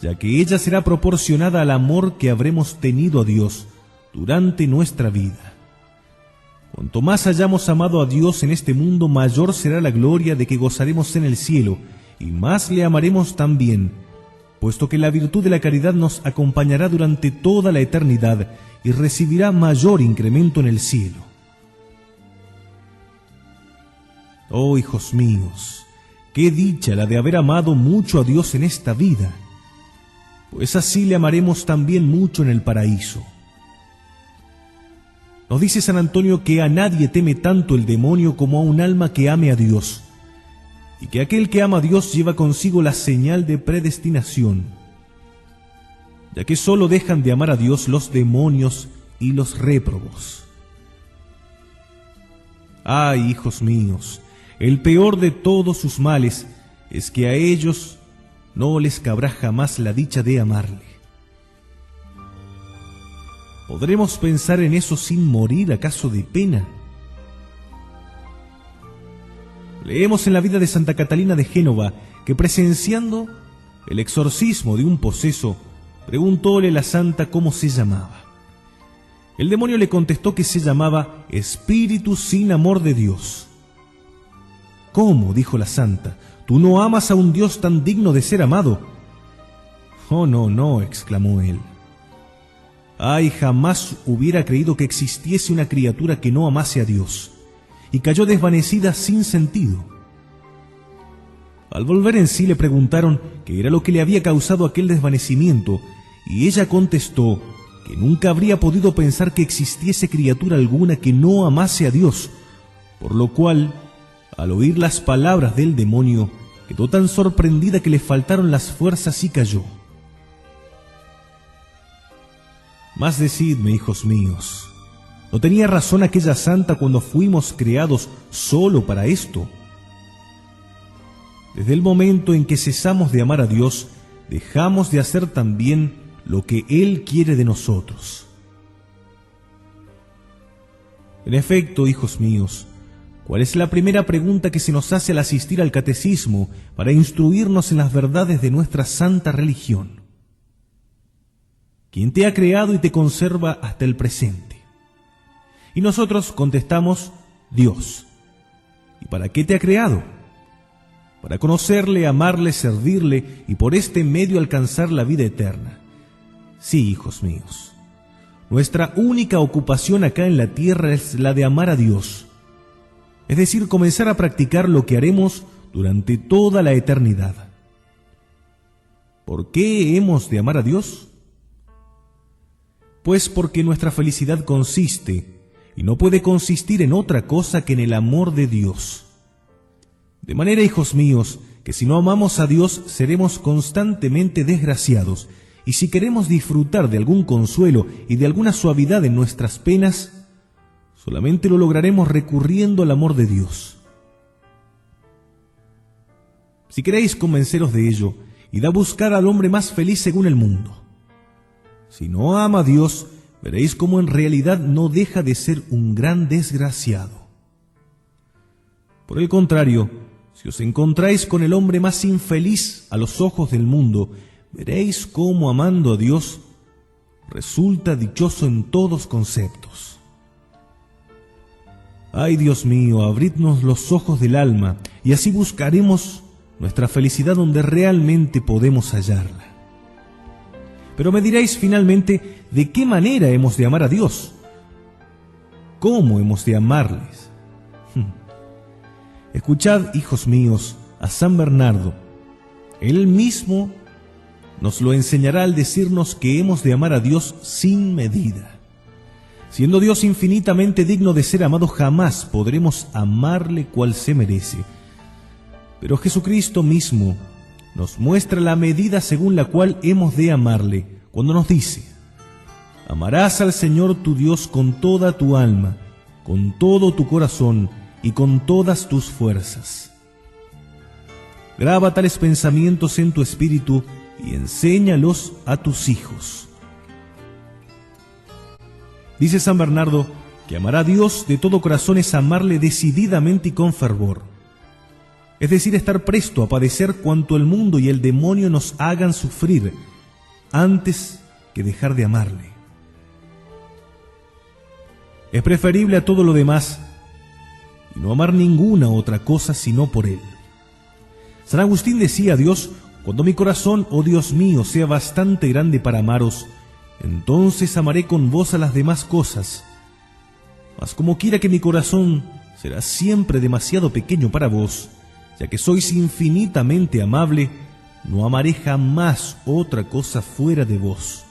ya que ella será proporcionada al amor que habremos tenido a Dios durante nuestra vida. Cuanto más hayamos amado a Dios en este mundo, mayor será la gloria de que gozaremos en el cielo, y más le amaremos también, puesto que la virtud de la caridad nos acompañará durante toda la eternidad y recibirá mayor incremento en el cielo. Oh, hijos míos, qué dicha la de haber amado mucho a Dios en esta vida, pues así le amaremos también mucho en el paraíso. Nos dice San Antonio que a nadie teme tanto el demonio como a un alma que ame a Dios, y que aquel que ama a Dios lleva consigo la señal de predestinación, ya que sólo dejan de amar a Dios los demonios y los réprobos. Ay, hijos míos, el peor de todos sus males es que a ellos no les cabrá jamás la dicha de amarle. ¿Podremos pensar en eso sin morir acaso de pena? Leemos en la vida de Santa Catalina de Génova que, presenciando el exorcismo de un poseso, preguntóle la santa cómo se llamaba. El demonio le contestó que se llamaba espíritu sin amor de Dios. ¿Cómo?, dijo la santa, ¿tú no amas a un Dios tan digno de ser amado? Oh, no, no, exclamó él. Ay, jamás hubiera creído que existiese una criatura que no amase a Dios, y cayó desvanecida sin sentido. Al volver en sí le preguntaron qué era lo que le había causado aquel desvanecimiento, y ella contestó que nunca habría podido pensar que existiese criatura alguna que no amase a Dios, por lo cual, al oír las palabras del demonio, quedó tan sorprendida que le faltaron las fuerzas y cayó. Mas decidme, hijos míos, ¿no tenía razón aquella santa cuando fuimos creados solo para esto? Desde el momento en que cesamos de amar a Dios, dejamos de hacer también lo que Él quiere de nosotros. En efecto, hijos míos, ¿cuál es la primera pregunta que se nos hace al asistir al catecismo para instruirnos en las verdades de nuestra santa religión? ¿Quién te ha creado y te conserva hasta el presente? Y nosotros contestamos, Dios. ¿Y para qué te ha creado? Para conocerle, amarle, servirle y por este medio alcanzar la vida eterna. Sí, hijos míos, nuestra única ocupación acá en la tierra es la de amar a Dios, es decir, comenzar a practicar lo que haremos durante toda la eternidad. ¿Por qué hemos de amar a Dios? Pues porque nuestra felicidad consiste, y no puede consistir en otra cosa que en el amor de Dios. De manera, hijos míos, que si no amamos a Dios seremos constantemente desgraciados, y si queremos disfrutar de algún consuelo y de alguna suavidad en nuestras penas, solamente lo lograremos recurriendo al amor de Dios. Si queréis convenceros de ello, id a buscar al hombre más feliz según el mundo. Si no ama a Dios, veréis cómo en realidad no deja de ser un gran desgraciado. Por el contrario, si os encontráis con el hombre más infeliz a los ojos del mundo, veréis cómo, amando a Dios, resulta dichoso en todos conceptos. Ay, Dios mío, abridnos los ojos del alma, y así buscaremos nuestra felicidad donde realmente podemos hallarla. Pero me diréis finalmente, ¿de qué manera hemos de amar a Dios? ¿Cómo hemos de amarles? Escuchad, hijos míos, a San Bernardo. Él mismo nos lo enseñará al decirnos que hemos de amar a Dios sin medida. Siendo Dios infinitamente digno de ser amado, jamás podremos amarle cual se merece. Pero Jesucristo mismo nos muestra la medida según la cual hemos de amarle, cuando nos dice: amarás al Señor tu Dios con toda tu alma, con todo tu corazón y con todas tus fuerzas. Graba tales pensamientos en tu espíritu y enséñalos a tus hijos. Dice San Bernardo que amar a Dios de todo corazón es amarle decididamente y con fervor. Es decir, estar presto a padecer cuanto el mundo y el demonio nos hagan sufrir, antes que dejar de amarle. Es preferible a todo lo demás y no amar ninguna otra cosa sino por Él. San Agustín decía a Dios: cuando mi corazón, oh Dios mío, sea bastante grande para amaros, entonces amaré con vos a las demás cosas. Mas como quiera que mi corazón será siempre demasiado pequeño para vos, ya que sois infinitamente amable, no amaré jamás otra cosa fuera de vos.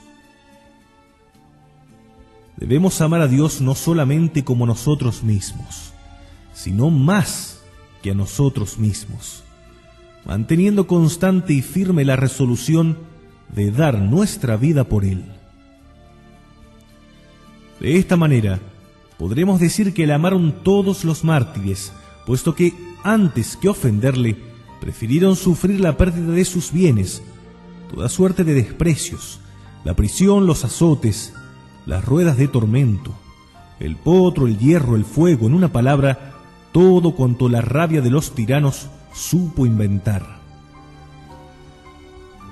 Debemos amar a Dios no solamente como nosotros mismos, sino más que a nosotros mismos, manteniendo constante y firme la resolución de dar nuestra vida por Él. De esta manera, podremos decir que le amaron todos los mártires, puesto que, antes que ofenderle, prefirieron sufrir la pérdida de sus bienes, toda suerte de desprecios, la prisión, los azotes, las ruedas de tormento, el potro, el hierro, el fuego, en una palabra, todo cuanto la rabia de los tiranos supo inventar.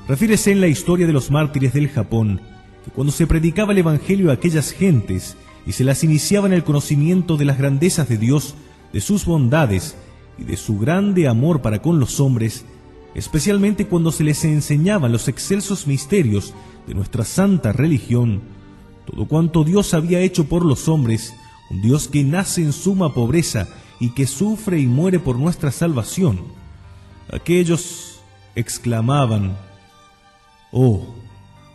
Refiérese en la historia de los mártires del Japón que cuando se predicaba el Evangelio a aquellas gentes y se las iniciaba en el conocimiento de las grandezas de Dios, de sus bondades y de su grande amor para con los hombres, especialmente cuando se les enseñaban los excelsos misterios de nuestra santa religión, todo cuanto Dios había hecho por los hombres, un Dios que nace en suma pobreza y que sufre y muere por nuestra salvación, aquellos exclamaban: «Oh,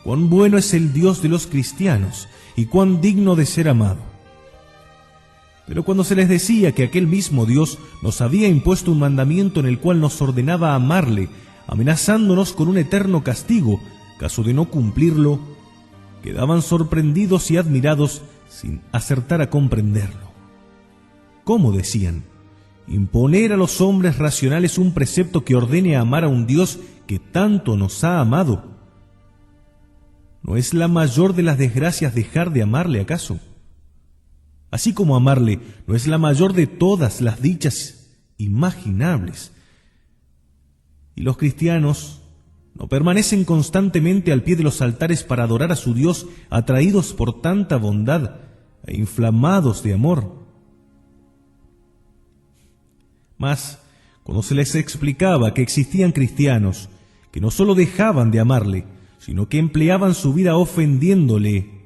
cuán bueno es el Dios de los cristianos y cuán digno de ser amado». Pero cuando se les decía que aquel mismo Dios nos había impuesto un mandamiento en el cual nos ordenaba amarle, amenazándonos con un eterno castigo, caso de no cumplirlo, quedaban sorprendidos y admirados sin acertar a comprenderlo. ¿Cómo, decían, imponer a los hombres racionales un precepto que ordene amar a un Dios que tanto nos ha amado? ¿No es la mayor de las desgracias dejar de amarle, acaso? Así como amarle no es la mayor de todas las dichas imaginables. Y los cristianos no permanecen constantemente al pie de los altares para adorar a su Dios, atraídos por tanta bondad e inflamados de amor. Mas, cuando se les explicaba que existían cristianos que no solo dejaban de amarle, sino que empleaban su vida ofendiéndole,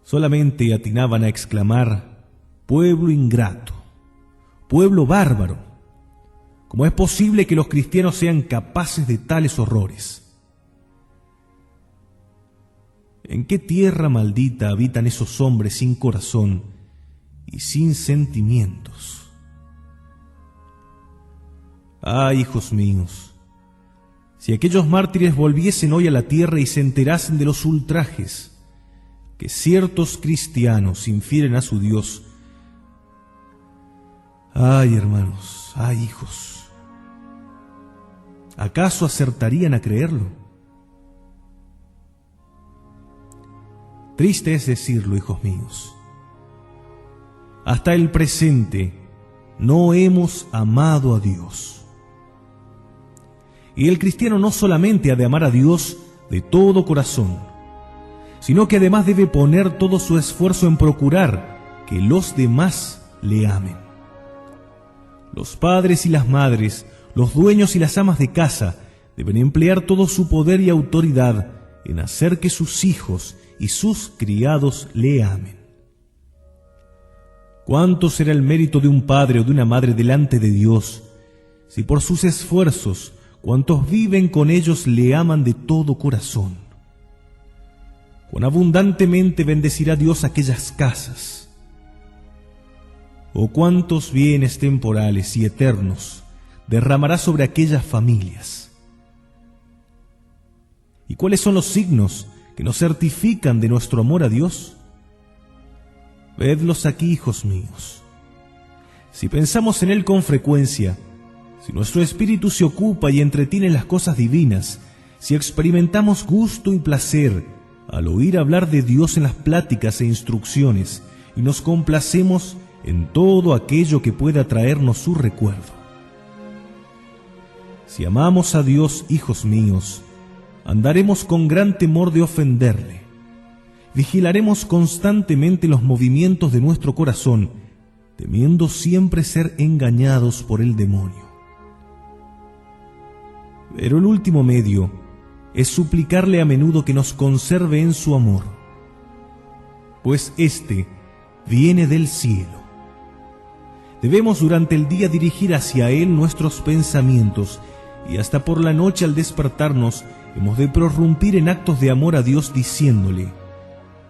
solamente atinaban a exclamar: «Pueblo ingrato, pueblo bárbaro, ¿cómo es posible que los cristianos sean capaces de tales horrores? ¿En qué tierra maldita habitan esos hombres sin corazón y sin sentimientos?» ¡Ah, hijos míos! Si aquellos mártires volviesen hoy a la tierra y se enterasen de los ultrajes que ciertos cristianos infieren a su Dios. ¡Ay, hermanos! ¡Ay, hijos! ¿Acaso acertarían a creerlo? Triste es decirlo, hijos míos. Hasta el presente no hemos amado a Dios. Y el cristiano no solamente ha de amar a Dios de todo corazón, sino que además debe poner todo su esfuerzo en procurar que los demás le amen. Los padres y las madres, los dueños y las amas de casa deben emplear todo su poder y autoridad en hacer que sus hijos y sus criados le amen. ¿Cuánto será el mérito de un padre o de una madre delante de Dios si por sus esfuerzos cuantos viven con ellos le aman de todo corazón? Cuán abundantemente bendecirá Dios aquellas casas. O cuántos bienes temporales y eternos derramará sobre aquellas familias. ¿Y cuáles son los signos que nos certifican de nuestro amor a Dios? Vedlos aquí, hijos míos. Si pensamos en Él con frecuencia, si nuestro espíritu se ocupa y entretiene en las cosas divinas, si experimentamos gusto y placer al oír hablar de Dios en las pláticas e instrucciones, y nos complacemos en todo aquello que pueda traernos su recuerdo. Si amamos a Dios, hijos míos, andaremos con gran temor de ofenderle. Vigilaremos constantemente los movimientos de nuestro corazón, temiendo siempre ser engañados por el demonio. Pero el último medio es suplicarle a menudo que nos conserve en su amor, pues éste viene del cielo. Debemos durante el día dirigir hacia Él nuestros pensamientos, y hasta por la noche al despertarnos hemos de prorrumpir en actos de amor a Dios diciéndole: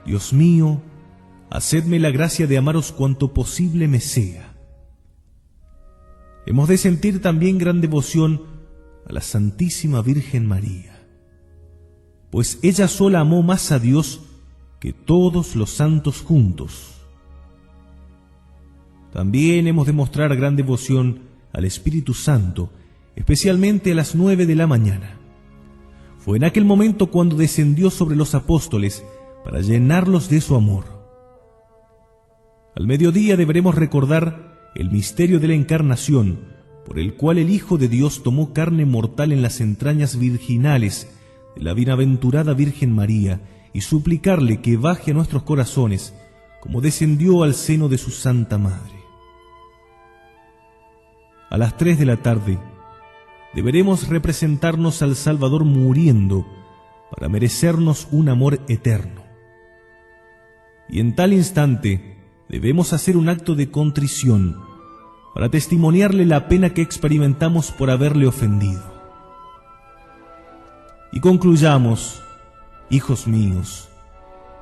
«Dios mío, hacedme la gracia de amaros cuanto posible me sea». Hemos de sentir también gran devoción a la Santísima Virgen María, pues ella sola amó más a Dios que todos los santos juntos. También hemos de mostrar gran devoción al Espíritu Santo, especialmente a las 9 de la mañana. Fue en aquel momento cuando descendió sobre los apóstoles para llenarlos de su amor. Al mediodía deberemos recordar el misterio de la encarnación, por el cual el Hijo de Dios tomó carne mortal en las entrañas virginales de la bienaventurada Virgen María y suplicarle que baje a nuestros corazones como descendió al seno de su Santa Madre. A las 3 de la tarde deberemos representarnos al Salvador muriendo para merecernos un amor eterno. Y en tal instante debemos hacer un acto de contrición para testimoniarle la pena que experimentamos por haberle ofendido. Y concluyamos, hijos míos,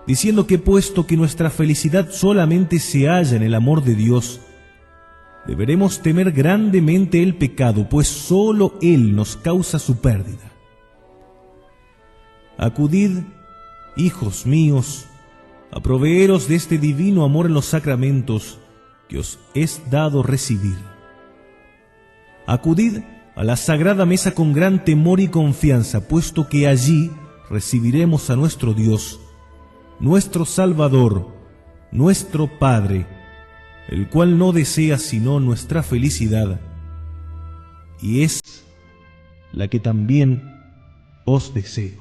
diciendo que puesto que nuestra felicidad solamente se halla en el amor de Dios, deberemos temer grandemente el pecado, pues sólo Él nos causa su pérdida. Acudid, hijos míos, a proveeros de este divino amor en los sacramentos que os es dado recibir. Acudid a la sagrada mesa con gran temor y confianza, puesto que allí recibiremos a nuestro Dios, nuestro Salvador, nuestro Padre, el cual no desea sino nuestra felicidad, y es la que también os deseo.